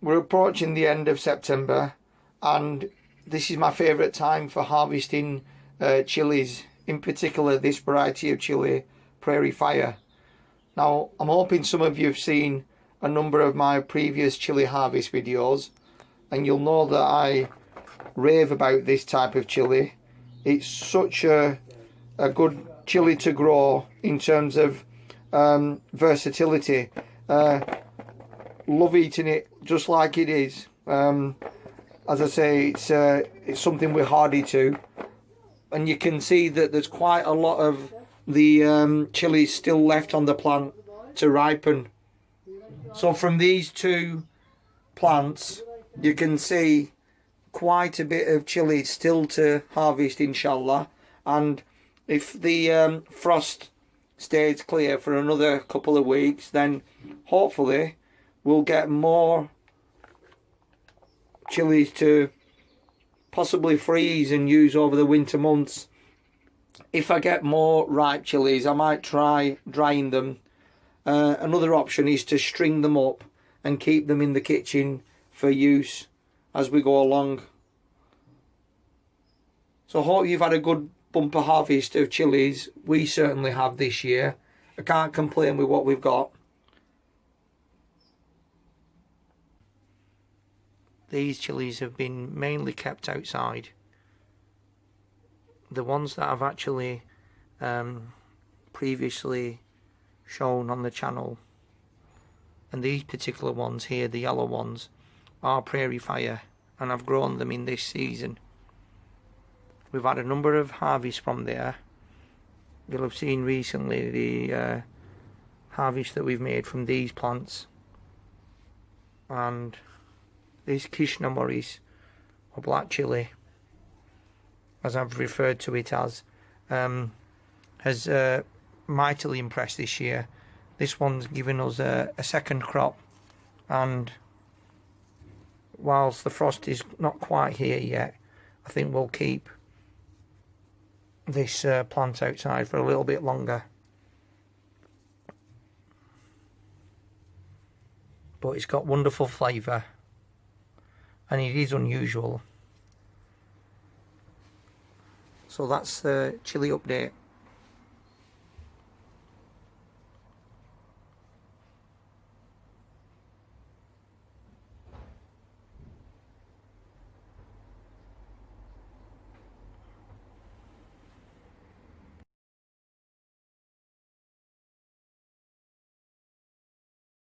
we're approaching the end of September, and this is my favourite time for harvesting chilies, in particular this variety of chilli, Prairie Fire. Now, I'm hoping some of you have seen a number of my previous chilli harvest videos, and you'll know that I rave about this type of chilli. It's such a good chilli to grow in terms of versatility. Love eating it just like it is. As I say, it's something we're hardy to, and you can see that there's quite a lot of the chilies still left on the plant to ripen. So from these two plants you can see quite a bit of chili still to harvest, inshallah. And if the frost stays clear for another couple of weeks, then hopefully we'll get more chilies to possibly freeze and use over the winter months. If I get more ripe chilies, I might try drying them. Another option is to string them up and keep them in the kitchen for use as we go along. So I hope you've had a good bumper harvest of chilies. We certainly have this year. I can't complain with what we've got. These chilies have been mainly kept outside. The ones that I've actually previously shown on the channel, and these particular ones here, the yellow ones, are Prairie Fire, and I've grown them in this season. We've had a number of harvests from there. You'll have seen recently the harvest that we've made from these plants, and this Kishna Morris, or black chili, as I've referred to it as, has mightily impressed this year. This one's given us a second crop, and whilst the frost is not quite here yet, I think we'll keep this plant outside for a little bit longer. But it's got wonderful flavour, and it is unusual. So that's the chili update.